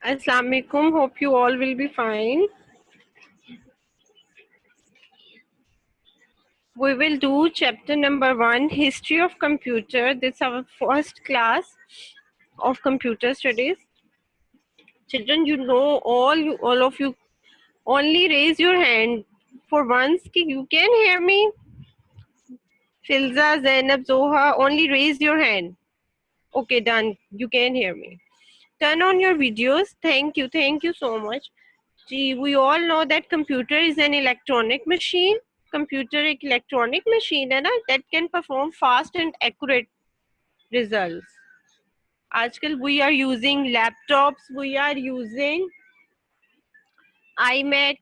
Assalamu alaikum. Hope you all will be fine. We will do chapter number 1, History of Computer. This is our first class of computer studies. Children, you know all of you. Only raise your hand for once. You can hear me. Filza, Zainab, Zoha. Only raise your hand. Okay, done. You can hear me. Turn on your videos. Thank you. Thank you so much. Gee, we all know that computer is an electronic machine. Computer एक electronic machine है ना that can perform fast and accurate results. आजकल we are using laptops, we are using iMac,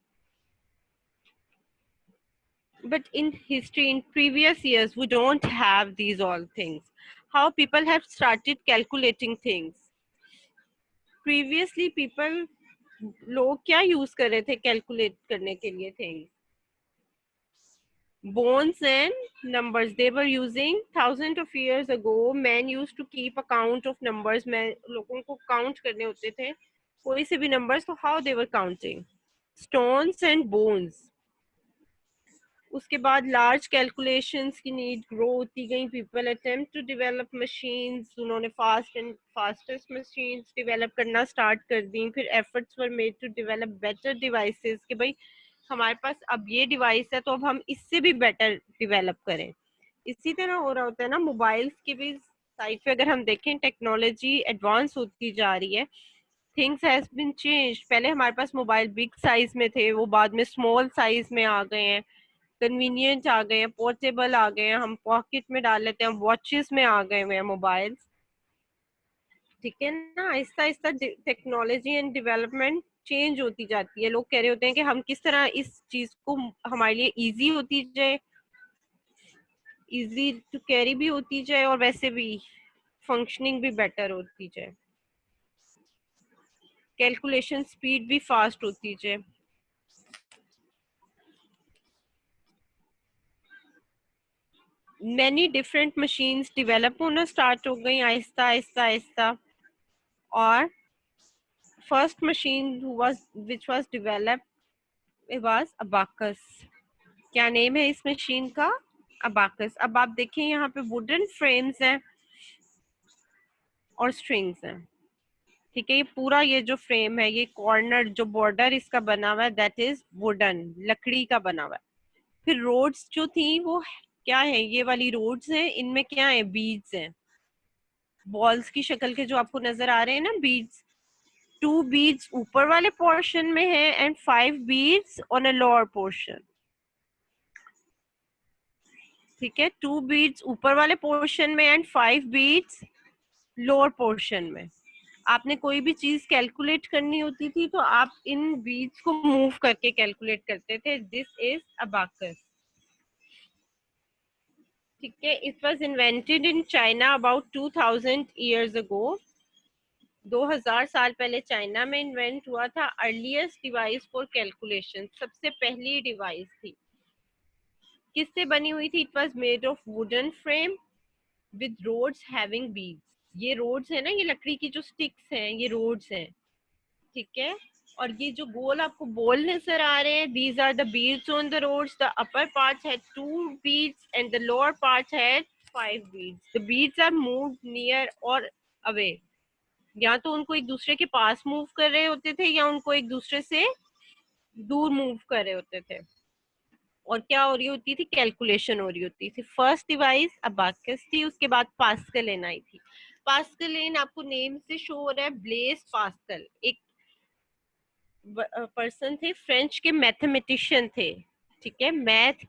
but in history, in previous years, we don't have these all things. How people have started calculating things. Previously, people लोग क्या use कर रहे थे calculate करने के लिए things. Bones and numbers they were using thousands of years ago. Men used to keep a count of numbers. मैं लोगों को count करने होते थे कोई से भी numbers. So how they were counting? Stones and bones. उसके बाद large calculations की need grow होती गई. People attempt to develop machines. उन्होंने fastest machines develop करना start कर दी. फिर efforts were made to develop better devices कि भाई हमारे पास अब ये डिवाइस है तो अब हम इससे भी बेटर डेवलप करें. इसी तरह हो रहा होता है ना मोबाइल्स की भी साइड पे. अगर हम देखें टेक्नोलॉजी एडवांस होती जा रही है. Things has been change. पहले हमारे पास मोबाइल बिग साइज में थे, वो बाद में स्मॉल साइज में आ गए हैं. कन्वीनियंट आ गए हैं, पोर्टेबल आ गए हैं, हम पॉकेट में डाल लेते हैं. वॉचेस में आ गए हुए हैं मोबाइल्स. ठीक है ना. Aahista Aahista technology and development change होती जाती है. लोग कह रहे होते हैं कि हम किस तरह इस चीज को हमारे लिए इजी होती जाए, इजी टू कैरी भी होती जाए और वैसे भी फंक्शनिंग भी बेटर होती जाए, कैलकुलेशन स्पीड भी फास्ट होती जाए. मैनी डिफरेंट मशीन्स डेवलप होना स्टार्ट हो गई आहिस्ता आहिस्ता आहिस्ता. और first machine which was developed was abacus. क्या नेम है इस मशीन का? अबाकस. अब आप देखें यहाँ पे वुडन फ्रेम्स हैं और स्ट्रिंग्स हैं. ठीक है. ये पूरा ये जो फ्रेम है, ये कॉर्नर जो बॉर्डर इसका बना हुआ है दैट इज वुडन, लकड़ी का बना हुआ है. फिर रोड्स जो थी वो क्या है? ये वाली रोड्स हैं. इनमें क्या है? बीड्स हैं. बॉल्स की शक्ल के जो आपको नजर आ रहे हैं ना बीड्स. 2 बीड्स ऊपर वाले पोर्शन में है and 5 beads on a lower portion. ठीक है. 2 बीड्स ऊपर वाले पोर्शन में एंड 5 बीड्स लोअर पोर्शन में. आपने कोई भी चीज कैलकुलेट करनी होती थी तो आप इन बीट्स को मूव करके कैलकुलेट करते थे. This is abacus. ठीक है. It was invented in China about 2000 years ago. 2000 साल पहले चाइना में इन्वेंट हुआ था. अर्लीस्ट डिवाइस फॉर कैलकुलेशन, सबसे पहली डिवाइस थी. किससे बनी हुई थी? It was made of wooden frame with rods having beads. ये रोड्स है ना, ये लकड़ी की जो स्टिक्स हैं ये रोड्स हैं. ठीक है. और ये जो गोल आपको बॉल नजर आ रहे हैं, these are the beads on the roads. The upper part had 2 beads and the lower part had 5 beads. The beads are moved near or away. या तो उनको एक दूसरे के पास मूव कर रहे होते थे या उनको एक दूसरे से दूर मूव कर रहे होते थे. और क्या हो रही होती थी? कैलकुलेशन हो रही होती थी. फर्स्ट डिवाइस अबाकस थी. उसके बाद पास्कल आई थी. पास्कल आपको नेम से शो हो रहा है. ब्लेस पास्कल एक पर्सन थे, फ्रेंच के मैथमेटिशियन थे. ठीक है. मैथ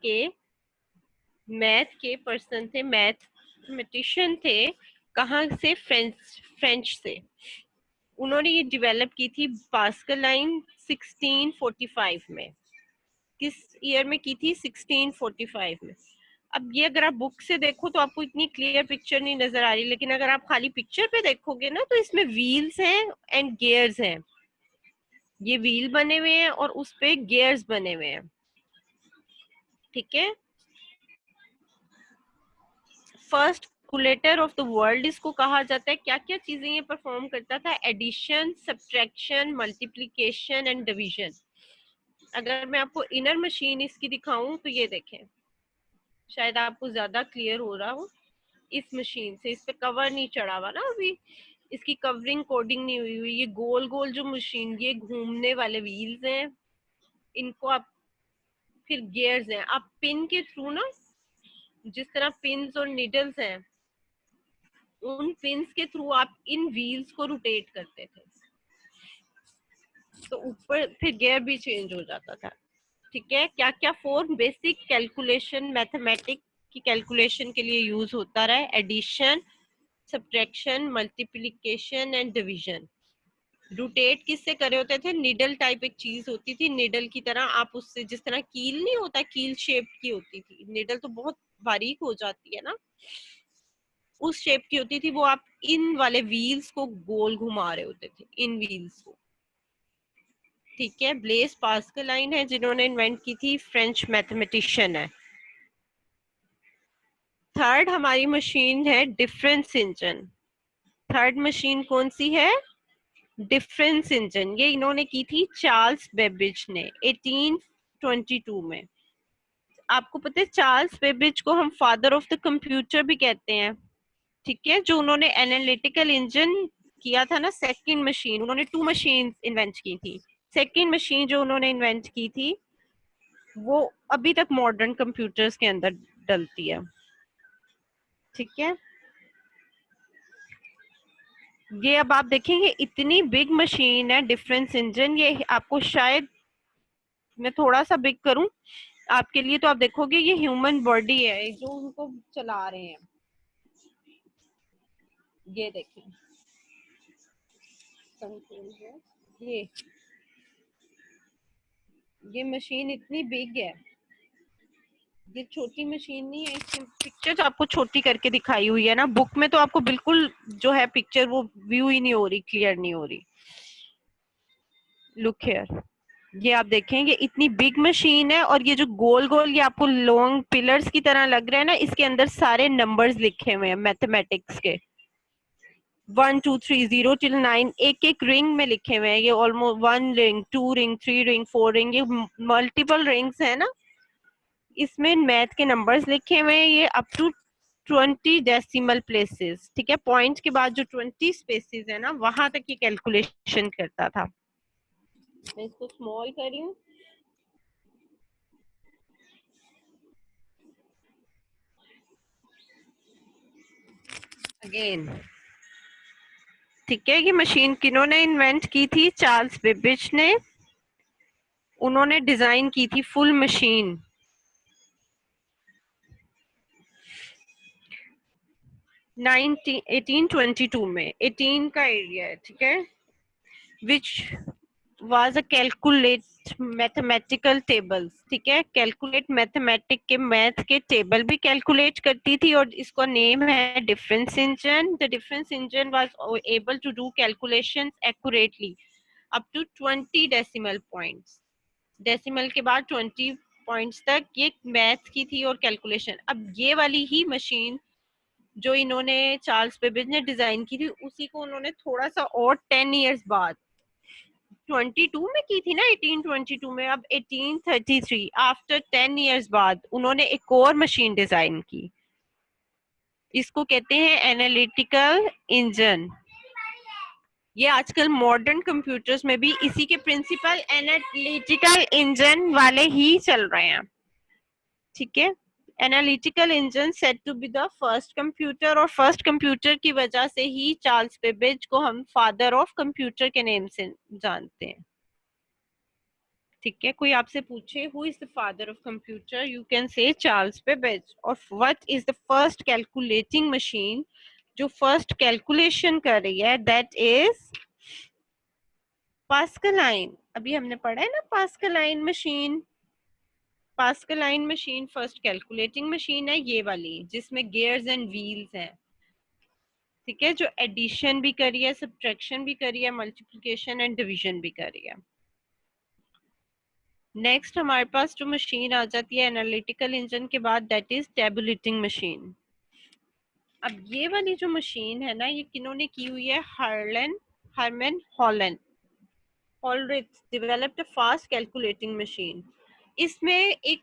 के पर्सन थे, मैथमेटिशियन थे. कहाँ से? फ्रेंच से. उन्होंने ये डेवलप की थी पास्कल लाइन 1645 में. किस ईयर में की थी? 1645 में. अब ये अगर आप बुक से देखो तो आपको इतनी क्लियर पिक्चर नहीं नजर आ रही, लेकिन अगर आप खाली पिक्चर पे देखोगे ना तो इसमें व्हील्स हैं एंड गियर्स हैं. ये व्हील बने हुए हैं और उस पे गियर्स बने हुए हैं. ठीक है. First calculator of the world इसको कहा जाता है। क्या क्या चीजें ये परफॉर्म करता था? Addition, subtraction, multiplication and division. अगर मैं आपको इनर मशीन इसकी दिखाऊं तो ये देखें, शायद आपको ज्यादा क्लियर हो रहा हो इस मशीन से। इस पे कवर नहीं चढ़ा हुआ ना अभी, इसकी कवरिंग कोडिंग नहीं हुई हुई। ये गोल गोल जो मशीन, ये घूमने वाले व्हील्स हैं, इनको आप, फिर गियर्स हैं। आप पिन के थ्रू ना, जिस तरह पिन्स और निडल्स हैं, उन पिन्स के थ्रू आप इन व्हील्स को रोटेट करते थे, तो ऊपर फिर गियर भी चेंज हो जाता था। ठीक है, क्या क्या फॉर बेसिक कैलकुलेशन, मैथमेटिक की कैलकुलेशन के लिए यूज होता रहा है? Addition, subtraction, multiplication and division. Rotate किससे करे होते थे? निडल टाइप एक चीज होती थी, निडल की तरह आप उससे, जिस तरह कील नहीं होता, कील शेप की होती थी निडल, तो बहुत बारीक हो जाती है ना, उस शेप की होती थी वो। आप इन वाले व्हील्स को गोल घुमा रहे होते थे, इन व्हील्स को। ठीक है, ब्लेस पास्कलाइन है जिन्होंने इन्वेंट की थी, फ्रेंच मैथमेटिशियन है। थर्ड हमारी मशीन है डिफरेंस इंजन। थर्ड मशीन कौन सी है? Difference engine. ये इन्होंने की थी चार्ल्स बेबेज ने 1822 में। आपको पता है चार्ल्स बेबेज को हम फादर ऑफ द कंप्यूटर भी कहते हैं। ठीक है, जो उन्होंने एनालिटिकल इंजन किया था ना, सेकंड मशीन, उन्होंने 2 मशीन इन्वेंट की थी। सेकंड मशीन जो उन्होंने इन्वेंट की थी वो अभी तक मॉडर्न कंप्यूटर्स के अंदर डलती है। ठीक है, ये अब आप देखेंगे इतनी बिग मशीन है डिफरेंस इंजन। ये आपको शायद मैं थोड़ा सा बिग करूं आपके लिए, तो आप देखोगे ये ह्यूमन बॉडी है जो उनको चला रहे हैं। ये देखें, कंट्रोल है ये मशीन इतनी बिग है, ये छोटी मशीन नहीं है। इसकी पिक्चर तो आपको छोटी करके दिखाई हुई है ना, बुक में तो आपको बिल्कुल जो है पिक्चर वो व्यू ही नहीं हो रही, क्लियर नहीं हो रही। लुक हियर, ये आप देखें, ये इतनी बिग मशीन है, और ये जो गोल गोल ये आपको लॉन्ग पिलर्स की तरह लग रहा है ना, इसके अंदर सारे नंबर्स लिखे हुए हैं मैथमेटिक्स के, 1 2 3 0 till 9, एक एक रिंग में लिखे हुए हैं। ये almost 1 ring, 2 ring, 3 ring, 4 ring, ये मल्टीपल रिंग्स है ना, इसमें मैथ के नंबर्स लिखे हुए हैं। ये अप टू 20 डेसिमल प्लेसेस। ठीक है, पॉइंट के बाद जो 20 स्पेसेस है ना, वहां तक ये कैलकुलेशन करता था। मैं इसको स्मॉल कर रही हूँ। अगेन, ठीक है, ये मशीन किन्होंने इन्वेंट की थी? चार्ल्स बेबेज ने। उन्होंने डिजाइन की थी फुल मशीन 1822 में, 18 का एरिया है। ठीक है, which was a calculate mathematical tables. ठीक है, कैलकुलेट मैथमेटिक के मैथ के टेबल भी कैलकुलेट करती थी, और इसका नेम है difference engine. The difference engine was able to do calculations accurately up to 20 decimal points. Decimal के बाद 20 पॉइंट्स तक ये मैथ की थी और कैलकुलेशन। अब ये वाली ही मशीन जो इन्होंने चार्ल्स बेबेज ने डिजाइन की थी, उसी को उन्होंने थोड़ा सा और 10 इयर्स बाद 22 में की थी ना, 1822 में। अब 1833, आफ्टर 10 इयर्स बाद उन्होंने एक और मशीन डिजाइन की, इसको कहते हैं एनालिटिकल इंजन। ये आजकल मॉडर्न कंप्यूटर्स में भी इसी के प्रिंसिपल एनालिटिकल इंजन वाले ही चल रहे हैं। ठीक है, analytical engine set to be the first computer, और फर्स्ट कंप्यूटर की वजह से ही चार्ल्स बेबेज को हम फादर ऑफ कंप्यूटर के नेम से जानते हैं। ठीक है, कोई आपसे पूछे who is the father of computer, you can say Charles Babbage. और what is the first calculating machine, जो फर्स्ट कैलकुलेशन कर रही है, दैट इज पास्कलाइन। अभी हमने पढ़ा है ना Pascaline machine. Pascaline machine first calculating machine है, ये वाली जिसमें गियर्स एंड व्हील्स हैं। ठीक है, जो एडिशन भी करी है, सब्ट्रैक्शन भी करी है, मल्टीप्लिकेशन एंड डिवीजन भी करी है। नेक्स्ट हमारे पास जो मशीन आ जाती है एनालिटिकल इंजन के बाद, दैट इज टेबुलेटिंग मशीन। अब ये वाली जो मशीन है ना, ये किन्होंने की हुई है? Herman Hollerith developed a fast calculating machine. इसमें एक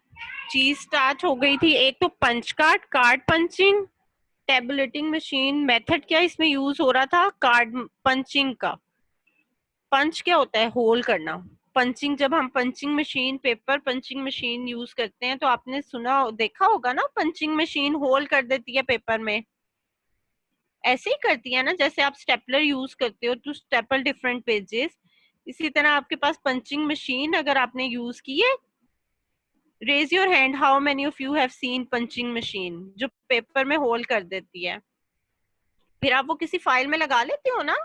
चीज स्टार्ट हो गई थी, एक तो punch card punching, tabulating machine. Method क्या इसमें यूज हो रहा था? कार्ड पंचिंग का। पंच क्या होता है? होल करना। पंचिंग, जब हम punching machine, paper punching machine use करते हैं तो आपने सुना देखा होगा ना, पंचिंग मशीन होल कर देती है पेपर में। ऐसे ही करती है ना, जैसे आप स्टेपलर यूज करते हो टू स्टेपल डिफरेंट पेजेस, इसी तरह आपके पास पंचिंग मशीन अगर आपने यूज की है। Raise your hand, how many of you have seen punching machine, जो पेपर में होल कर देती है। फिर आप वो किसी फाइल में लगा लेते हो ना।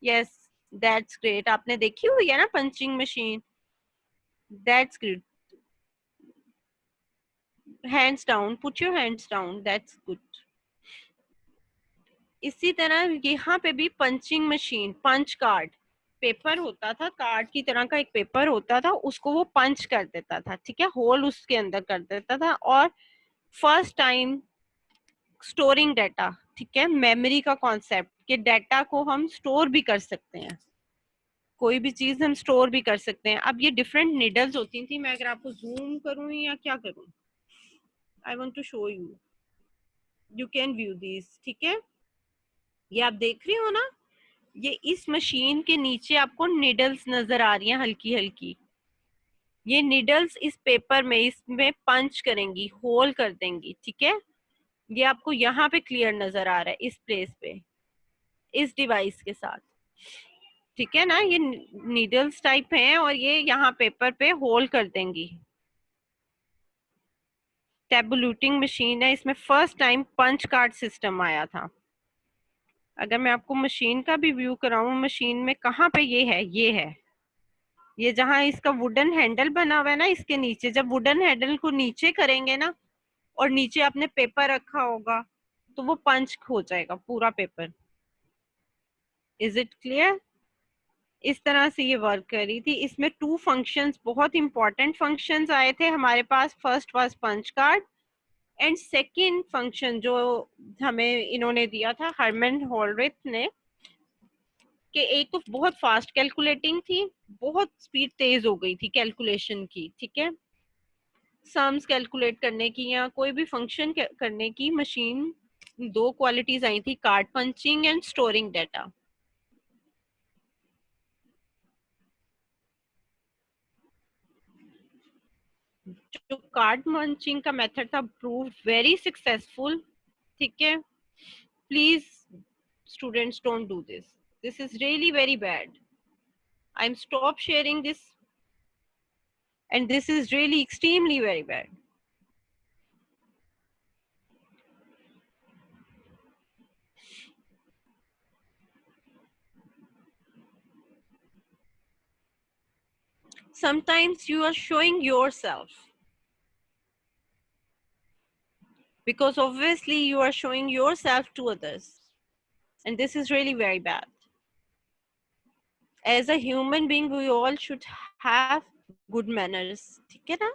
यस, दैट्स ग्रेट, आपने देखी हुई है ना punching machine. That's great, hands down, put your hands down, that's good. इसी तरह यहाँ पे भी punching machine, punch card, paper होता था, कार्ड की तरह का एक पेपर होता था, उसको वो पंच कर देता था, ठीक है, होल उसके अंदर कर देता था। और फर्स्ट टाइम स्टोरिंग डाटा, ठीक है, मेमोरी का कॉन्सेप्ट कि डाटा को हम स्टोर भी कर सकते हैं, कोई भी चीज हम स्टोर भी कर सकते हैं। अब ये डिफरेंट निडल्स होती थी, मैं अगर आपको जूम करूं या क्या करूं, I want to show you, you can view this, ठीक है, ये आप देख रहे हो ना, ये इस मशीन के नीचे आपको निडल्स नजर आ रही हैं हल्की हल्की। ये निडल्स इस पेपर में, इसमें पंच करेंगी, होल कर देंगी, ठीक है। ये आपको यहाँ पे क्लियर नजर आ रहा है, इस प्लेस पे, इस डिवाइस के साथ, ठीक है ना। ये नीडल्स टाइप हैं और ये यहाँ पेपर पे होल कर देंगी। टेबुलेटिंग मशीन है, इसमें first time punch card system आया था। अगर मैं आपको मशीन का भी व्यू कराऊं, मशीन में कहाँ पे ये है, ये जहाँ इसका वुडन हैंडल बना हुआ है ना, इसके नीचे जब वुडन हैंडल को नीचे करेंगे ना, और नीचे आपने पेपर रखा होगा, तो वो पंच हो जाएगा पूरा पेपर। Is it clear? इस तरह से ये वर्क कर रही थी। इसमें 2 फंक्शंस, बहुत इंपॉर्टेंट फंक्शंस आए थे हमारे पास। First was punch card and second function जो हमें इन्होंने दिया था, हरमन हॉलरिथ ने, कि एक तो बहुत फास्ट कैलकुलेटिंग थी, बहुत स्पीड तेज हो गई थी कैलकुलेशन की, ठीक है, सम्स कैलकुलेट करने की या कोई भी फंक्शन करने की मशीन। 2 क्वालिटीज आई थी, card punching and storing data. जो कार्ड पंचिंग का मेथड था, प्रूव वेरी सक्सेसफुल, ठीक है। Please students, don't do this, this is really very bad. I am stop sharing this and this is really extremely very bad. Sometimes you are showing yourself, because obviously you are showing yourself to others, and this is really very bad. As a human being, we all should have good manners, ठीक है ना।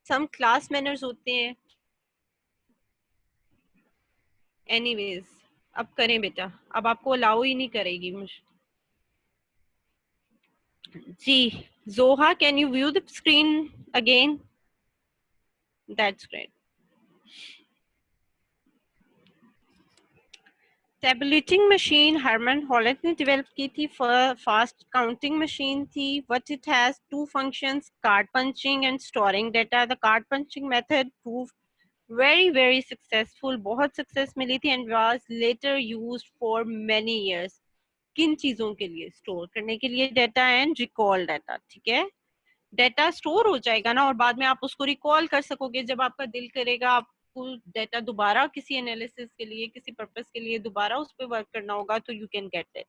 some class manners होते हैं। anyways, अब करें बेटा, अब आपको अलाउ ही नहीं करेगी मुझे जी। Zoha, can you view the screen again? That's great. Tabulating machine Herman Holland ने डेवलप की थी, फास्ट काउंटिंग मशीन थी। What it has 2 functions, card punching and storing data. The card punching method prove very successful, बहुत success मिली थी, and was later used for many years. किन चीजों के लिए? स्टोर करने के लिए डाटा एंड रिकॉल डाटा, ठीक है। डाटा स्टोर हो जाएगा ना, और बाद में आप उसको रिकॉल कर सकोगे जब आपका दिल करेगा, आपको डाटा दोबारा किसी एनालिसिस के लिए, किसी पर्पस के लिए दोबारा उस पर वर्क करना होगा, तो you can get it.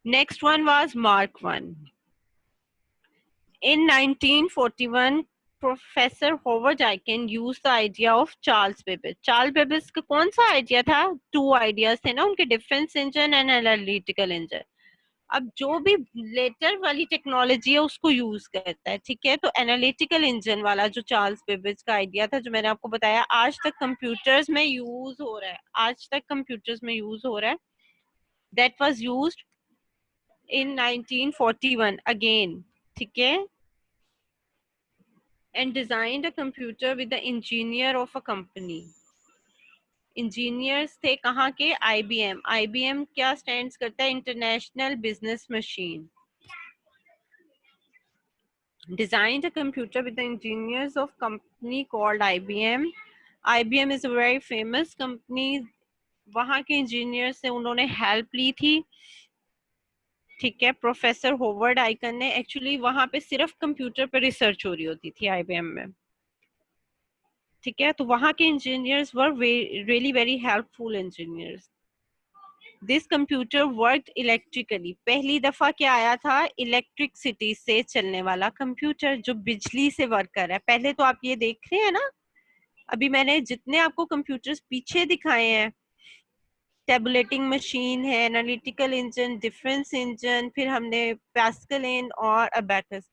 Next one was Mark one. In 1941, Professor Howard Aiken used the idea of Charles Babbage. Charles Babbage का कौन सा आइडिया था? 2 आइडियाज थे ना उनके, difference engine and analytical engine. अब जो भी लेटर वाली टेक्नोलॉजी है उसको यूज करता है, ठीक है। तो एनालिटिकल इंजन वाला जो चार्ल्स बेबेज का आइडिया था, जो मैंने आपको बताया, आज तक कंप्यूटर्स में यूज हो रहा है, आज तक कंप्यूटर्स में यूज हो रहा है। That was used in 1941 again, ठीक है। And designed a computer with the engineer of a company. Engineers थे कहाँ के? आईबीएम। आईबीएम क्या स्टैंड्स करता है? International Business machine. Designed a computer with the engineers of company called IBM. IBM is a very famous company. वहाँ के engineer से उन्होंने हेल्प ली थी, ठीक है, प्रोफेसर होवर्ड आइकन ने। एक्चुअली वहाँ पे सिर्फ कंप्यूटर पे रिसर्च हो रही होती थी आईबीएम में, ठीक है। तो वहाँ के engineers were really very helpful engineers. This computer worked electrically. पहली दफा क्या आया था? इलेक्ट्रिसिटी से चलने वाला कंप्यूटर जो बिजली से वर्क कर रहा है। पहले तो आप ये देख रहे हैं ना, अभी मैंने जितने आपको कंप्यूटर्स पीछे दिखाए हैं, टेबुलेटिंग मशीन है, एनालिटिकल इंजन, डिफरेंस इंजन, फिर हमने पैस्कलिन और अबैकस,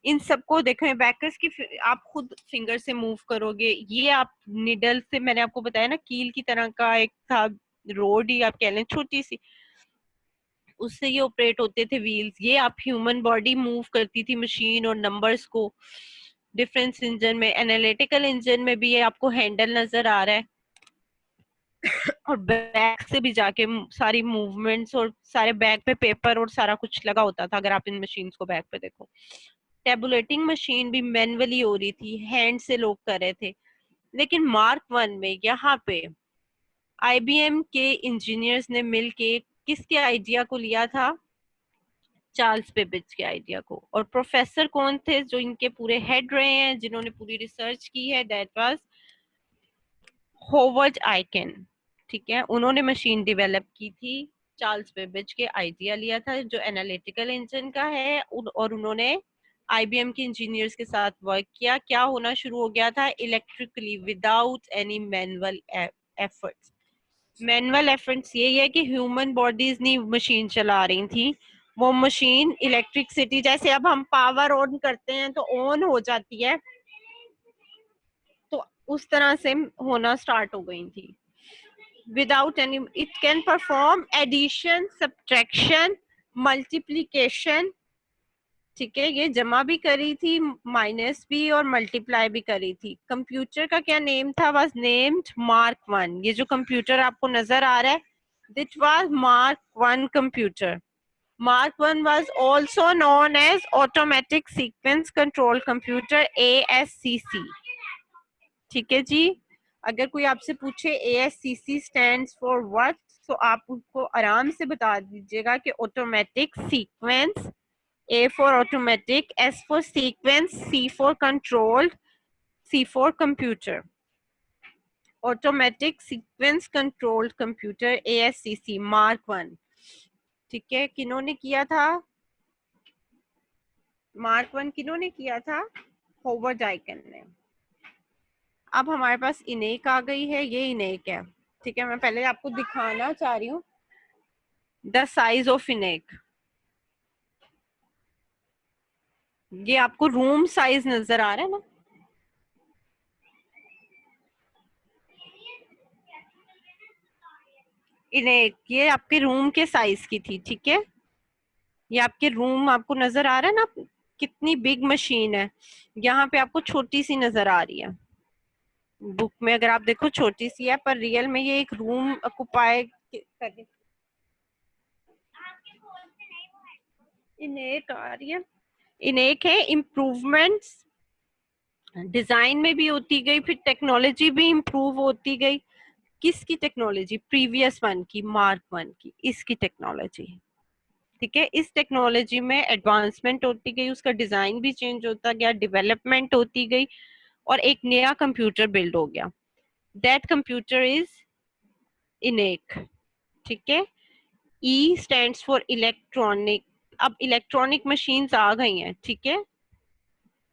इन सबको देखो। अबैकस की आप खुद फिंगर से मूव करोगे, ये आप निडल से, मैंने आपको बताया ना, कील की तरह का एक था, रोड ही आप कह लें, छोटी सी, उससे ये ऑपरेट होते थे व्हील्स। ये आप ह्यूमन बॉडी मूव करती थी मशीन और नंबर्स को। डिफरेंस इंजन में, एनालिटिकल इंजन में भी ये आपको हैंडल नजर आ रहा है, और बैक से भी जाके सारी मूवमेंट्स, और सारे बैक पे पेपर और सारा कुछ लगा होता था अगर आप इन मशीन्स को बैक पे देखो। टेबुलेटिंग मशीन भी मैनुअली हो रही थी, हैंड से लोग कर रहे थे। लेकिन मार्क वन में यहाँ पे आईबीएम के इंजीनियर्स ने मिलके किसके आइडिया को लिया था? चार्ल्स बेबेज के आइडिया को। और प्रोफेसर कौन थे जो इनके पूरे हेड रहे हैं, जिन्होंने पूरी रिसर्च की है? दैट वाज होवर्ड आइकन, ठीक है। उन्होंने मशीन डेवलप की थी, चार्ल्स बेबेज के आइडिया लिया था जो एनालिटिकल इंजन का है, और उन्होंने आईबीएम के इंजीनियर्स के साथ वर्क किया। क्या होना शुरू हो गया था? Electrically, without any manual efforts. Manual efforts ये है कि ह्यूमन बॉडीज नहीं मशीन चला रही थी, वो मशीन इलेक्ट्रिसिटी, जैसे अब हम पावर ऑन करते हैं तो ऑन हो जाती है, तो उस तरह से होना स्टार्ट हो गई थी। Without any, it can perform addition, subtraction, multiplication, ठीक है। ये जमा भी करी थी, माइनस भी, और मल्टीप्लाई भी करी थी। कंप्यूटर का क्या नेम था? Was named Mark one. ये जो कंप्यूटर आपको नजर आ रहा है, that was Mark one computer. Mark 1 was also known as Automatic Sequence Control Computer, ASCC, ठीक है जी। अगर कोई आपसे पूछे ASCC stands for what, तो आप उसको आराम से बता दीजिएगा कि automatic sequence, A for automatic, S for sequence, C for controlled, C for computer. Automatic Sequence Controlled Computer, ASCC, Mark 1, ठीक है। किन्होंने किया था? मार्क 1 किन्होंने किया था? होवर्ड आइकन ने। अब हमारे पास इनेक आ गई है, ये इनेक है, ठीक है। मैं पहले आपको दिखाना चाह रही हूँ द साइज ऑफ इनेक। ये आपको रूम साइज नजर आ रहा है ना? इनेक ये आपके रूम के साइज की थी, ठीक है। ये आपके रूम आपको नजर आ रहा है ना, कितनी बिग मशीन है। यहाँ पे आपको छोटी सी नजर आ रही है, बुक में अगर आप देखो छोटी सी है, पर रियल में ये एक रूम ऑक्युपाई कर। इनेक आ रही है, इनेक है। इम्प्रूवमेंट्स डिजाइन में भी होती गई, फिर टेक्नोलॉजी भी इम्प्रूव होती गई। किसकी टेक्नोलॉजी? प्रीवियस वन की, मार्क वन की, इसकी टेक्नोलॉजी, ठीक है। इस टेक्नोलॉजी में एडवांसमेंट होती गई, उसका डिजाइन भी चेंज होता गया, डेवलपमेंट होती गई, और एक नया कंप्यूटर बिल्ड हो गया। दैट कंप्यूटर इज इनेक, ठीक है। ई स्टैंड्स फॉर इलेक्ट्रॉनिक। अब इलेक्ट्रॉनिक मशीन्स आ गई हैं, ठीक है,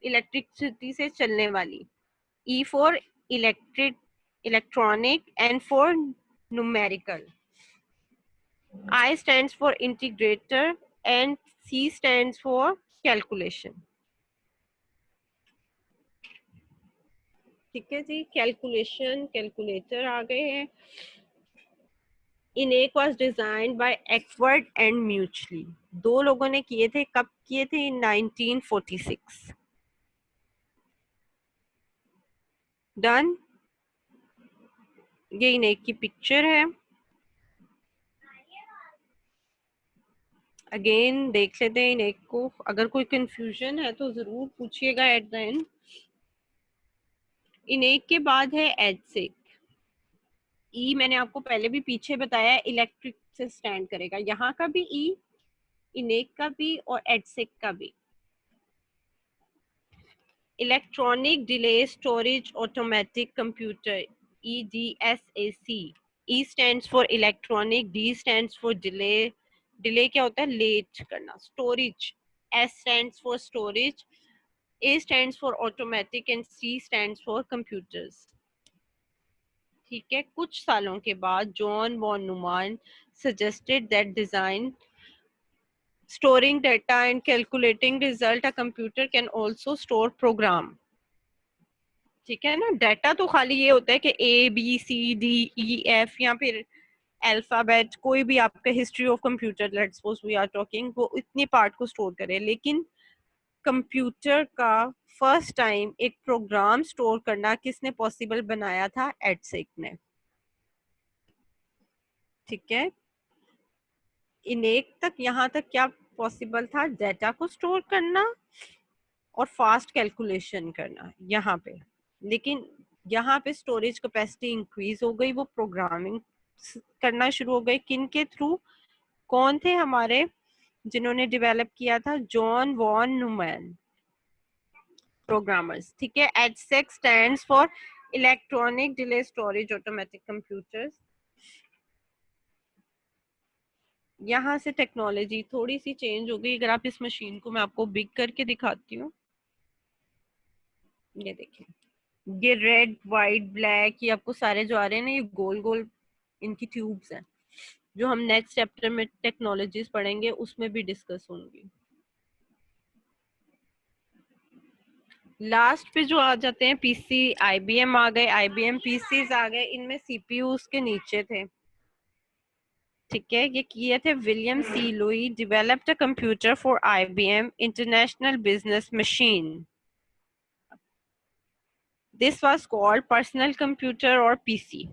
इलेक्ट्रिसिटी से चलने वाली। E for electric, electronic, and for numerical. I stands for integrator, and C stands for calculation. ठीक है जी, कैलकुलेशन, कैलकुलेटर आ गए हैं. ENIAC was designed by Eckert and Mauchly. दो लोगों ने किए थे. कब किए थे? इन 1946. डन. ये इनेक की पिक्चर है. अगेन देख लेते हैं इनेक को. अगर कोई कंफ्यूजन है तो जरूर पूछिएगा एट द एंड. इनेक के बाद है एडसेक. ई मैंने आपको पहले भी पीछे बताया, इलेक्ट्रिक से स्टैंड करेगा. यहाँ का भी ई, इनेक का भी और एडसेक का भी. Electronic delay storage automatic computer, EDSAC. E stands for electronic, D stands for delay. Delay क्या होता है? लेट करना. Storage, S stands for storage, A stands for automatic and C stands for computers. ठीक है. कुछ सालों के बाद John von Neumann suggested that design, storing data and calculating result, a computer can also store program. ठीक है ना. Data तो खाली ये होता है कि ABCDEF या फिर अल्फाबेट, कोई भी आपका history of computer, let's suppose we are talking, वो इतने पार्ट को स्टोर करे. लेकिन कंप्यूटर का फर्स्ट टाइम एक प्रोग्राम स्टोर करना किसने पॉसिबल बनाया था? एडसेक ने. ठीक है. इनेक तक, यहाँ तक क्या पॉसिबल था? डाटा को स्टोर करना और फास्ट कैलकुलेशन करना यहाँ पे. लेकिन यहाँ पे स्टोरेज कैपेसिटी इंक्रीज हो गई, वो प्रोग्रामिंग करना शुरू हो गए. किन के थ्रू? कौन थे हमारे जिन्होंने डेवलप किया था? John von Neumann, programmers. ठीक है. EDSAC stands for electronic delay storage automatic computers. यहाँ से टेक्नोलॉजी थोड़ी सी चेंज हो गई. अगर आप इस मशीन को मैं आपको बिग करके दिखाती हूँ, ये देखिए, ये रेड वाइट ब्लैक, ये आपको सारे जो आ रहे हैं ना, ये गोल गोल इनकी ट्यूब्स हैं, जो हम नेक्स्ट चैप्टर में टेक्नोलॉजीज पढ़ेंगे उसमें भी डिस्कस होंगी. लास्ट पे जो आ जाते हैं पीसी, आईबीएम आ गए, आईबीएम पीसीज आ गए. इनमें सीपीयू उसके नीचे थे. ठीक है. ये किए थे William C Louis. Developed a computer for IBM International Business Machine. This was called personal computer और पीसी.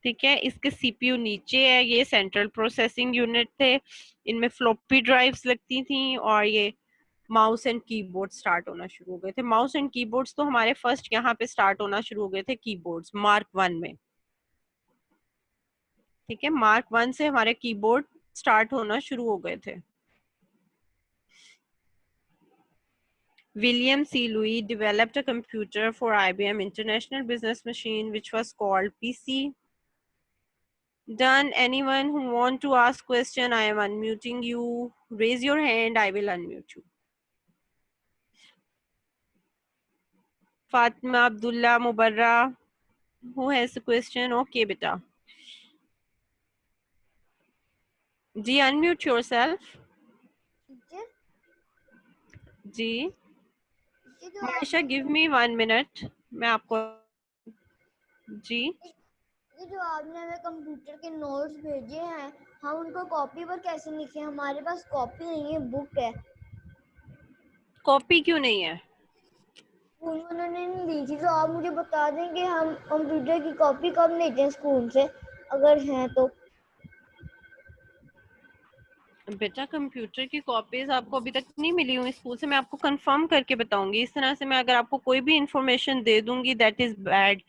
ठीक है. इसके सीपीयू नीचे है. ये सेंट्रल प्रोसेसिंग यूनिट थे. इनमें फ्लॉपी ड्राइव्स लगती थी और ये माउस एंड कीबोर्ड स्टार्ट होना शुरू हो गए थे. माउस एंड कीबोर्ड्स तो हमारे फर्स्ट यहाँ पे स्टार्ट होना शुरू हो गए थे कीबोर्ड्स मार्क 1 में. ठीक है. मार्क 1 से हमारे कीबोर्ड स्टार्ट होना शुरू हो गए थे. William C. Louis developed a computer for IBM International Business Machine, which was called PC. Done. Anyone who want to ask question, I am unmuting you. Raise your hand, I will unmute you. Fatima, Abdullah, Mubarra, who has a question? Okay, beta. Ji, unmute yourself. Ji. Maysha, give me 1 minute. मैं आपको जी. ये जो आपने हमें computer के notes भेजे हैं, हम उनको कॉपी पर कैसे लिखें? हमारे पास कॉपी नहीं है, बुक है. कॉपी क्यों नहीं है? स्कूल में उन्होंने नहीं दी थी, तो आप मुझे बता दें कि हम कंप्यूटर की कॉपी कब लेते हैं स्कूल से, अगर हैं तो. बेटा, कंप्यूटर की कॉपीज आपको अभी तक नहीं मिली हुई स्कूल से. मैं आपको कंफर्म करके बताऊंगी. इस तरह से मैं अगर आपको कोई भी इंफॉर्मेशन दे दूंगी, दैट इज बैड.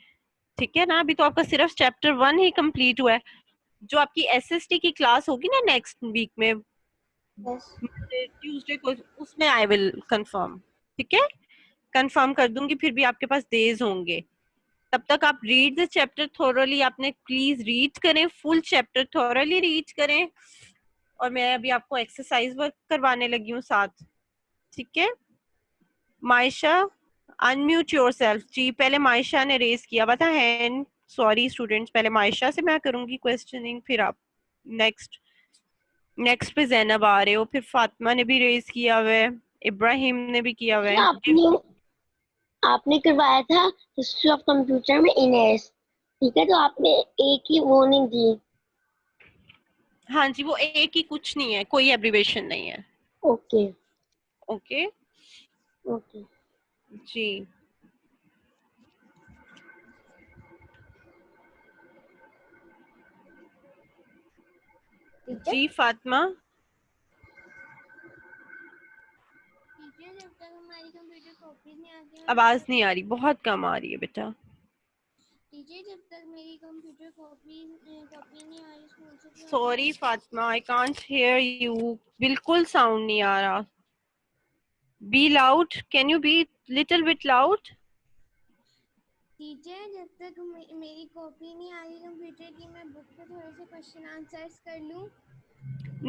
ठीक है ना. अभी तो आपका सिर्फ चैप्टर 1 ही कंप्लीट हुआ है. जो आपकी एसएसटी की क्लास होगी ना नेक्स्ट वीक में, ट्यूसडे को, उसमें आई विल कंफर्म. ठीक है. कंफर्म कर दूंगी. फिर भी आपके पास डेज होंगे. तब तक आप रीड द चैप्टर थोरली. आपने प्लीज रीड करें, फुल चैप्टर थोरली रीड करें. और मैं अभी आपको एक्सरसाइज वर्क करवाने लगी हूँ साथ. ठीक है. Maysha, unmute yourself. जी, पहले मायशा ने रेज किया हुआ था हैंड. सॉरी स्टूडेंट्स, पहले मायशा से मैं करूंगी क्वेश्चनिंग, फिर आप नेक्स्ट. नेक्स्ट पे जैनब आ रहे हो, फिर फातिमा ने भी रेज किया हुआ है, इब्राहिम ने भी किया हुआ ये है। आपने करवाया था हिस्ट्री ऑफ कंप्यूटर में इनेस, ठीक है, तो आपने एक ही वो नहीं दी। हाँ जी, वो एक ही, कुछ नहीं है, कोई एब्रिवेशन नहीं है। Okay okay okay. जी। टीचर जी फातिमा, टीचर जब तक हमारी कंप्यूटर कॉपीज नहीं आती हैं आवाज नहीं आ रही, बहुत कम आ रही है बेटा। टीचर जब तक मेरी कंप्यूटर कॉपी नहीं आ रही स्कूल से तो sorry Fatima, I can't hear you, बिल्कुल साउंड नहीं आ रहा। Be loud, can you be little bit loud? Teacher जब तक मेरी कॉपी नहीं आ रही कंप्यूटर की, मैं बुक पे थोड़े से क्वेश्चन आंसर्स कर लूं।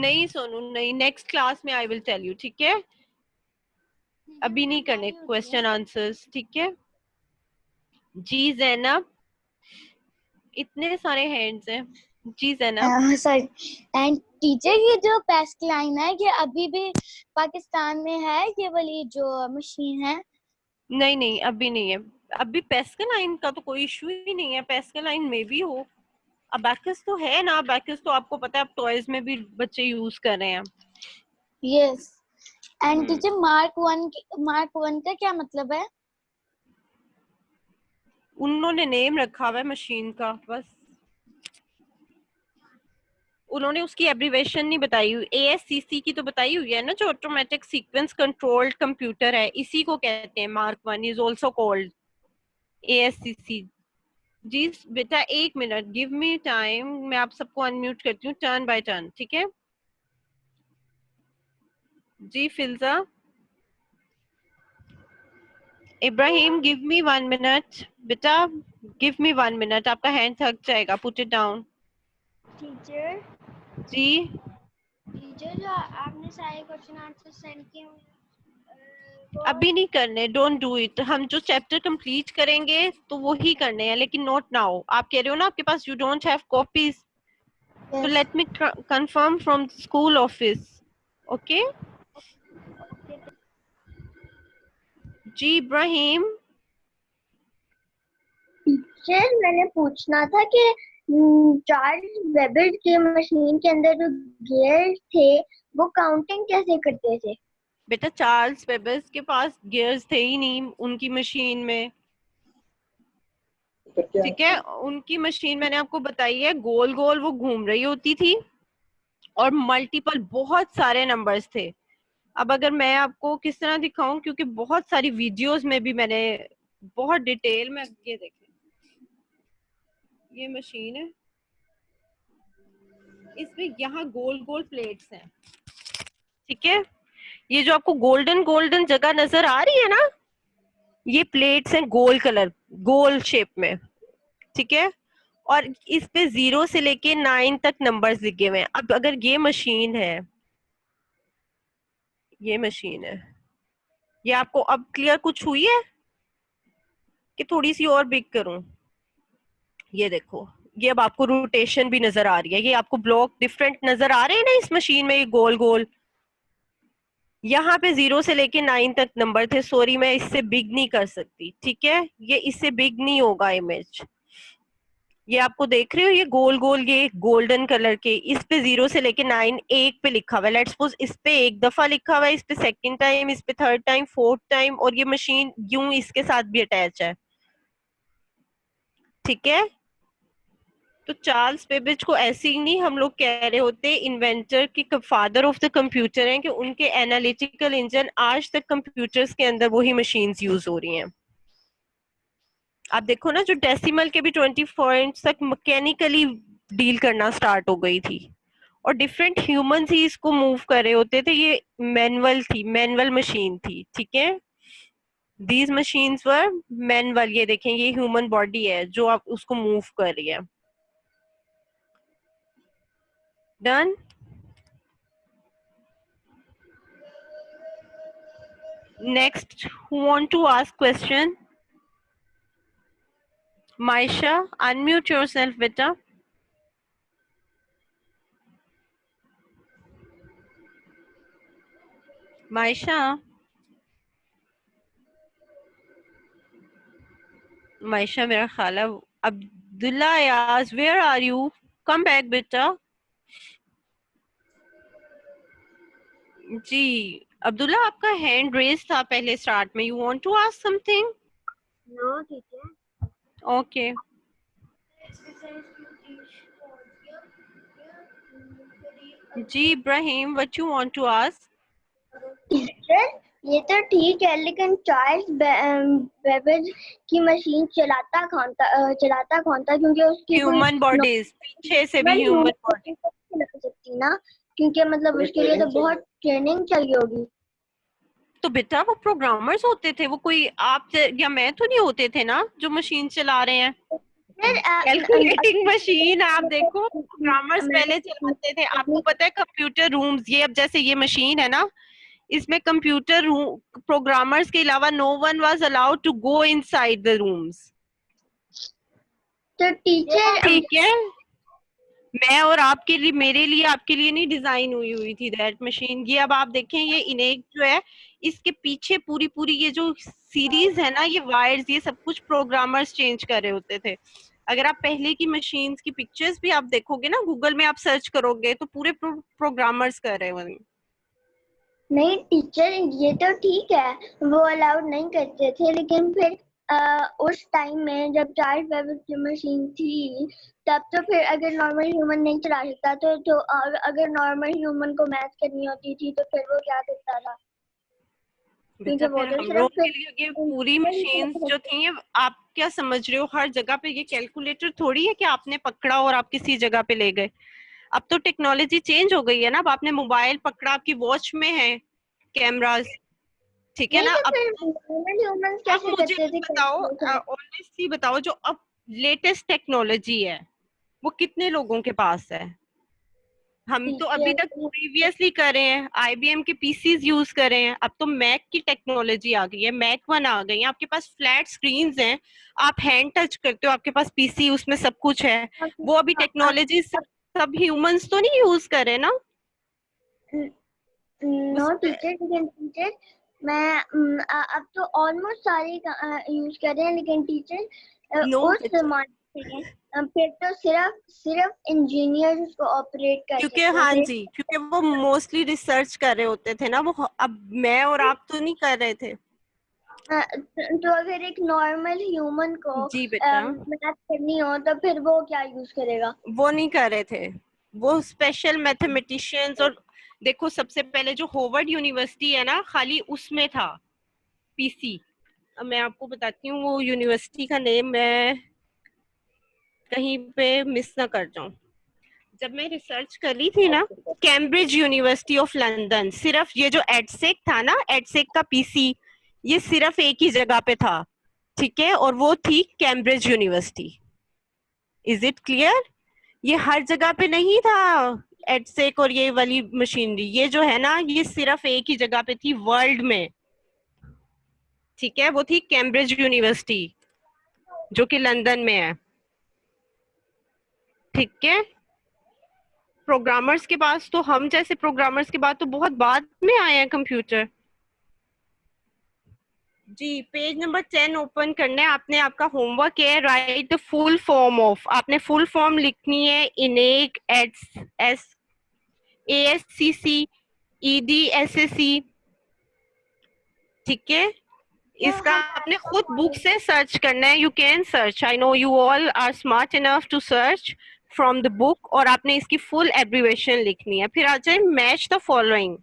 नहीं सोनू नहीं, नेक्स्ट क्लास में आई विल टेल यू, ठीक है? टीचर अभी नहीं बहुत करने सारी होती है। क्वेश्चन आंसर्स, ठीक है? जी जैनब, इतने सारे हैंड्स हैं। जी जैनब। सॉरी एंड टीचर, ये जो पेस्क लाइन है ये अभी भी पाकिस्तान में है, ये वाली जो मशीन है? नहीं नहीं, अभी नहीं है। अभी पेस्केलाइन का तो कोई इशू ही नहीं है, पेस्केलाइन में भी हो। अबैकस तो है ना, अबैकस तो आपको पता है अब टॉयज में भी बच्चे यूज कर रहे हैं। Yes. And teacher mark one का क्या मतलब है? उन्होंने नेम रखा हुआ है मशीन का, बस उन्होंने उसकी एब्रीवेशन नहीं बताई हुई। ASCC की तो बताई हुई है ना, जो ऑटोमेटिक सीक्वेंस कंट्रोल्ड कंप्यूटर है, इसी को कहते हैं mark one, is also called ASCC। जी बेटा एक मिनट, गिव मी टाइम, मैं आप सबको अनम्यूट करती हूँ टर्न बाय टर्न, ठीक है? जी Filza. Ibrahim give me 1 minute बेटा, गिव मी 1 मिनट, आपका हैंड थक जाएगा, put it down. Teacher ji teacher जो आपने सारे क्वेश्चन आंसर सेंड किए वो अभी नहीं करने, डोंट डू इट। हम जो चैप्टर कंप्लीट करेंगे तो वो ही करने हैं, लेकिन नोट नाउ। आप कह रहे हो ना आपके पास यू डोंट हैव कॉपीज, तो yes. Let me confirm from school office. Okay जी इब्राहिम। टीचर मैंने पूछना था कि चार्ल्स बेबेज के मशीन के अंदर जो गियर थे वो काउंटिंग कैसे करते थे? बेटा चार्ल्स बेबेज के पास गियर्स थे ही नहीं उनकी मशीन में, ठीक है? उनकी मशीन मैंने आपको बताई है, गोल गोल वो घूम रही होती थी और मल्टीपल बहुत सारे नंबर्स थे। अब अगर मैं आपको किस तरह दिखाऊं, क्योंकि बहुत सारी वीडियोस में भी मैंने बहुत डिटेल में, ये देखें ये मशीन है, इसमें यहाँ गोल गोल प्लेट्स हैं, ठीक है? ये जो आपको गोल्डन गोल्डन जगह नजर आ रही है ना, ये प्लेट्स हैं गोल कलर, गोल शेप में, ठीक है? और इस पे 0 से लेके 9 तक नंबर्स लिखे हुए हैं। अब अगर ये मशीन है, ये मशीन है, ये आपको अब क्लियर कुछ हुई है कि थोड़ी सी और बिग करूं? ये देखो, ये अब आपको रोटेशन भी नजर आ रही है, ये आपको ब्लॉक डिफरेंट नजर आ रहे हैं ना इस मशीन में, ये गोल गोल। यहाँ पे 0 से लेके 9 तक नंबर थे, सॉरी मैं इससे बिग नहीं कर सकती, ठीक है? ये इससे बिग नहीं होगा इमेज। ये आपको देख रहे हो, ये गोल गोल, ये गोल्डन कलर के, इस पे 0 से लेके 9 एक पे लिखा हुआ है। लेट्स सपोज इस पे एक दफा लिखा हुआ है, इस पे सेकंड टाइम, इस पे थर्ड टाइम, फोर्थ टाइम, और ये मशीन यूं इसके साथ भी अटैच है, ठीक है? तो चार्ल्स बेबेज को ऐसे ही नहीं हम लोग कह रहे होते, इन्वेंटर की फादर ऑफ द कंप्यूटर हैं, कि उनके एनालिटिकल इंजन आज तक कंप्यूटर्स के अंदर वही मशीन्स यूज हो रही हैं। आप देखो ना, जो डेसिमल के भी 20 पॉइंट्स तक मैकेनिकली डील करना स्टार्ट हो गई थी, और डिफरेंट ह्यूमंस ही इसको मूव कर रहे होते थे। ये मैनुअल थी, मैनुअल मशीन थी, ठीक है? These machines were manual. ये देखें, ये ह्यूमन बॉडी है जो आप उसको मूव कर रही है। Done? Next, who want to ask question? Maisha, unmute yourself, beta. Maisha, Maisha मेरा ख्याल है अब्दुल्ला याज, where are you? Come back बेटा। जी अब्दुल्ला, आपका हैंड रेज था पहले स्टार्ट में, you want to ask something? No teacher. Okay. जी Ibrahim, what you want to ask? Teacher ये तो ठीक है, लेकिन चार्ल्स बेबेज की मशीन चलाता कौन था, क्योंकि उसकी कोई ह्यूमन बॉडीज, पीछे से भी नॉर्मल ह्यूमन ह्यूमन बॉडी। चला सकती ना, क्योंकि मतलब उसके लिए तो बहुत ट्रेनिंग चाहिए होगी। तो बेटा वो प्रोग्रामर्स होते थे, वो कोई आप या मैं तो नहीं होते थे ना जो मशीन चला रहे हैं। फिर कैलकुलेटिंग मशीन आप देखो, प्रोग्रामर्स पहले चलाते थे। आपको पता है कंप्यूटर रूम्स, ये अब जैसे ये मशीन है ना, इसमें कंप्यूटर रूम प्रोग्रामर्स के अलावा no one was allowed to go inside the rooms. तो टीचर ठीक है, मैं और आपके लिए, मेरे लिए, आपके लिए नहीं डिजाइन हुई थी दैट मशीन। ये अब आप देखें, ये इनेक जो है, इसके पीछे पूरी पूरी ये जो सीरीज है ना, ये वायर्स, ये सब कुछ प्रोग्रामर्स चेंज कर रहे होते थे। अगर आप पहले की मशीन्स की पिक्चर्स भी आप देखोगे ना, गूगल में आप सर्च करोगे, तो पूरे प्रोग्रामर्स कर रहे होंगे। नहीं टीचर, ये तो ठीक है, वो अलाउड नहीं करते थे, लेकिन फिर उस टाइम में जब चार्ल्स बेबेज की मशीन थी, तब तो फिर अगर नॉर्मल ह्यूमन नहीं चला सकता तो अगर नॉर्मल ह्यूमन को मैथ करनी होती थी तो फिर वो क्या करता था, क्योंकि बेटा वो फिर तो हम सिर्फ लोग के लिए ये पूरी मशीन्स जो थी, ये आप क्या समझ रहे हो, हर जगह पे ये कैलकुलेटर थोड़ी है कि आपने पकड़ा और आप किसी जगह पे ले गए। अब तो टेक्नोलॉजी चेंज हो गई है ना, अब आपने मोबाइल पकड़ा, आपकी वॉच में है कैमरास, ठीक है नहीं, ना। तो अब फिर नॉर्मल ह्यूमन अब कैसे मुझे करते थे बताओ, कैलकुलेशन? ऑनेस्टली बताओ, जो अब लेटेस्ट टेक्नोलॉजी है वो कितने लोगों के पास है? हम तो अभी तक टीचर प्रीवियसली कर रहे हैं, आईबीएम के पीसीज यूज कर रहे हैं। अब तो मैक की टेक्नोलॉजी आ गई है, मैक वन आ गई है, आपके पास फ्लैट स्क्रीन्स हैं, आप हैंड टच करते हो, आपके पास पीसी, उसमें सब कुछ है। वो अभी टेक्नोलॉजी सब ह्यूमंस तो नहीं यूज कर रहे ना। नो टीचर, लेकिन टीचर मैं अब तो ऑलमोस्ट सारे यूज कर रहे हैं, लेकिन टीचर नो, उस जमाने में फिर तो सिर्फ सिर्फ इंजीनियर उसको ऑपरेट कर क्योंकि सकते हाँ थे। जी, क्योंकि वो मोस्टली रिसर्च कर रहे होते थे ना, वो अब मैं और आप तो नहीं कर रहे थे। तो अगर एक नॉर्मल ह्यूमन को जी बेटा, मैथ करनी हो तो फिर वो क्या यूज करेगा? वो नहीं कर रहे थे, वो स्पेशल मैथमेटिशियंस। और देखो सबसे पहले जो होवर्ड यूनिवर्सिटी है ना, खाली उसमें था पीसी। अब मैं आपको बताती हूँ वो यूनिवर्सिटी का नेम, मैं कहीं पे मिस ना कर जाऊं। जब मैं रिसर्च करी थी ना, कैम्ब्रिज यूनिवर्सिटी ऑफ लंदन, सिर्फ ये जो एडसेक था ना, एडसेक का पीसी, ये सिर्फ एक ही जगह पे था, ठीक है, और वो थी Cambridge university. Is it clear? ये हर जगह पे नहीं था एडसेक और ये वाली मशीनरी, ये जो है ना, ये सिर्फ एक ही जगह पे थी वर्ल्ड में, ठीक है, वो थी कैम्ब्रिज यूनिवर्सिटी जो कि लंदन में है, ठीक है। प्रोग्रामर्स के पास तो, हम जैसे प्रोग्रामर्स के बाद तो बहुत बाद में आए हैं कंप्यूटर। जी पेज नंबर 10 ओपन करना है आपने, आपका होमवर्क है right the full form of, आपने फुल फॉर्म लिखनी है इनेक एस ASCC EDSSE, ठीक है। इसका आपने खुद बुक से सर्च करना है, you can search, I know you all are smart enough to search from the book, और आपने इसकी फुल एब्रीवेशन लिखनी है। फिर आ जाए मैच द फॉलोइंग,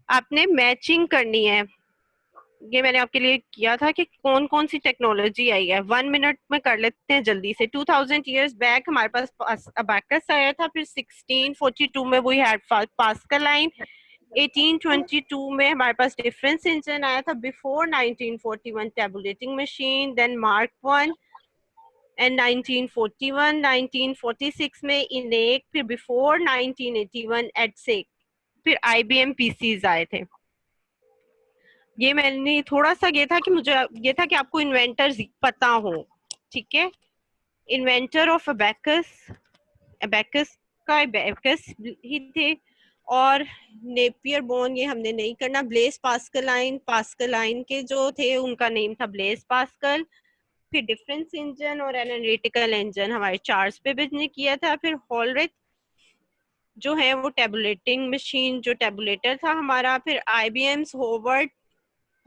आपने मैचिंग करनी है। ये मैंने आपके लिए किया था कि कौन कौन सी टेक्नोलॉजी आई है, 1 मिनट में कर लेते हैं जल्दी से। 2000 ईयर्स बैक हमारे पास अबैकस आया था, फिर 1642 में वी हैड पास्कल लाइन, 1822 में हमारे पास डिफरेंस इंजन आया था, before 1941 tabulating machine, then Mark one, and 1941, 1946 में इनेक, फिर बिफोर 1981 एडसेक, फिर IBM पीसीज आए थे। ये मैंने थोड़ा सा ये था कि मुझे ये था कि आपको इन्वेंटर्स पता हो, ठीक है। इन्वेंटर ऑफ अबैकस, अबैकस का अबैकस ही थे, और नेपियर बोन ये हमने नहीं करना। ब्लेस पास्कलाइन, पास्कलाइन के जो थे उनका नेम था ब्लेस पास्कल। फिर डिफरेंस इंजन और एनालिटिकल इंजन हमारे चार्ल्स बेबेज ने किया था। फिर हॉलरिथ जो है वो टेबुलेटिंग मशीन, जो टेबुलेटर था हमारा। फिर आईबीएम होवर्ड,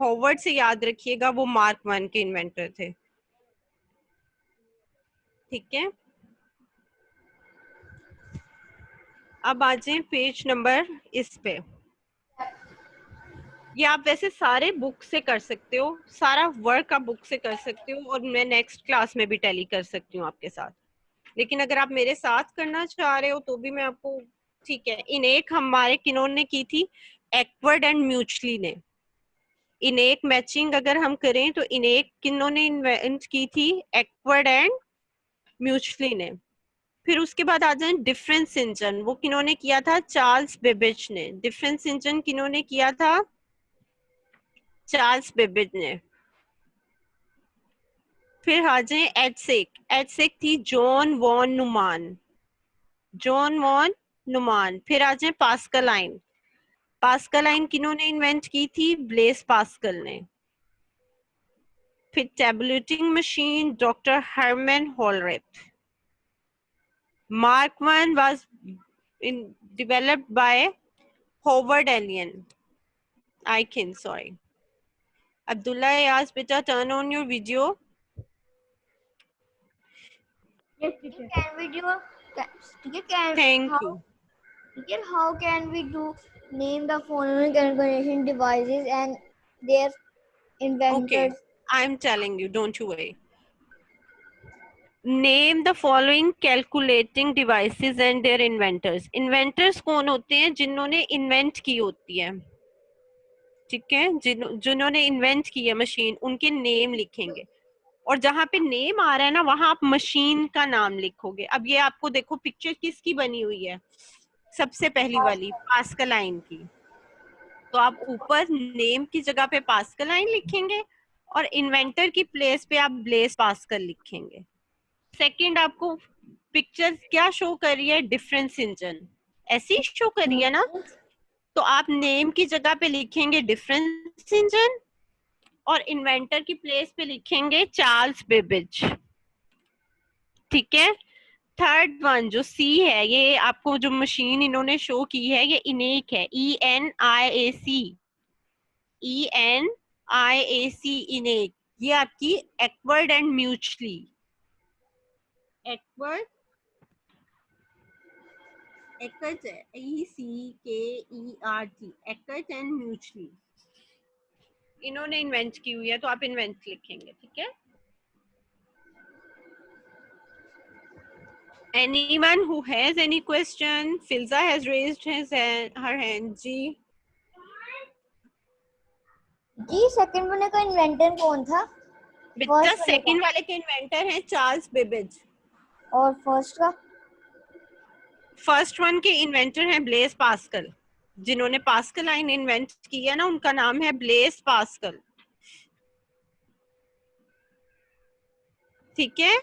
होवर्ड से याद रखिएगा वो मार्क 1 के इन्वेंटर थे। ठीक है, अब आ जाए पेज नंबर इस पे। ये आप वैसे सारे बुक से कर सकते हो, सारा वर्क आप बुक से कर सकते हो और मैं नेक्स्ट क्लास में भी टैली कर सकती हूँ आपके साथ। लेकिन अगर आप मेरे साथ करना चाह रहे हो तो भी मैं आपको, ठीक है। इनेक हमारे किन्होंने की थी, एक्वर्ड एंड म्यूचुअली ने। इनेक मैचिंग अगर हम करें तो इनेक किन्होंने इन्वेंट की थी, एक्वर्ड एंड म्यूचुअली ने। फिर उसके बाद आ जाए डिफरेंस इंजन, वो किन्होंने किया था, चार्ल्स बेबेज ने। डिफरेंस इंजन किन्होंने किया था, चार्ल्स बेबेज ने। फिर आ जाए एडसेक, एडसेक थी John von Neumann, John von Neumann. फिर आ जाए पास्कलाइन, पास्कलाइन किन्होंने इन्वेंट की थी, ब्लेस पास्कल ने। फिर tabulating machine doctor Harman Hollerith. Mark 1 was developed by Howard Aiken, sorry. Abdullah Ayaz, beta, turn on your video. Yes, teacher. Can we do? Thank you. Teacher, how can we do name the following calculation devices and their inventors? Okay, I'm telling you, don't you worry. Name the following calculating devices and their inventors. Inventors कौन होते हैं, जिन्होंने invent की होती है, ठीक है, जिन्होंने इन्वेंट की है मशीन, उनके नेम लिखेंगे। और जहां पे नेम आ रहा है ना वहां आप मशीन का नाम लिखोगे। अब ये आपको देखो पिक्चर किसकी बनी हुई है, सबसे पहली वाली पास्कलाइन की। तो आप ऊपर नेम की जगह पे पास्कलाइन लिखेंगे और इन्वेंटर की प्लेस पे आप ब्लेस पास्कल लिखेंगे। सेकंड आपको पिक्चर क्या शो कर रही है, डिफरेंस इंजन ऐसी शो कर रही है ना, तो आप नेम की जगह पे लिखेंगे डिफरेंस इंजन और इन्वेंटर की प्लेस पे लिखेंगे चार्ल्स बेबेज। ठीक है। थर्ड वन जो सी है, ये आपको जो मशीन इन्होंने शो की है ये इनेक है, ENIAC, ENIAC इनेक। ये आपकी acquired and mutually, acquired acquired ECKERT, acquired and mutually इन्होंने इन्वेंट की हुई है, तो आप इन्वेंट लिखेंगे। ठीक है। Anyone who has any question? Filza has raised her hand. जी जी सेकंड वाले का इन्वेंटर कौन था? बेटा सेकंड वाले के इन्वेंटर हैं चार्ल्स बेबेज। और फर्स्ट का? फर्स्ट वन के इन्वेंटर हैं ब्लेस पास्कल। जिन्होंने पास्कल लाइन इन्वेंट की है ना उनका नाम है ब्लेस पास्कल। ठीक है।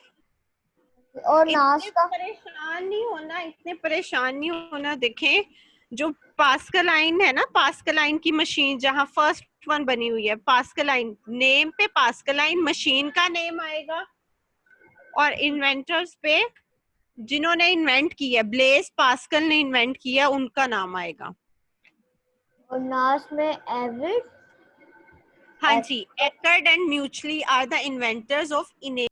और नास का? परेशान नहीं होना, इतने परेशान नहीं होना। देखें जो पास्कलाइन है ना, पास्कलाइन की मशीन जहां फर्स्ट वन बनी हुई है, पास्कलाइन नेम पे पास्कलाइन मशीन का नेम आएगा और इन्वेंटर्स पे जिन्होंने इन्वेंट की है, ब्लेस पास्कल ने इन्वेंट किया, उनका नाम आएगा। और नास में एवरेज? हाँ जी, Eckert and Mauchly are the inventors of इनेक।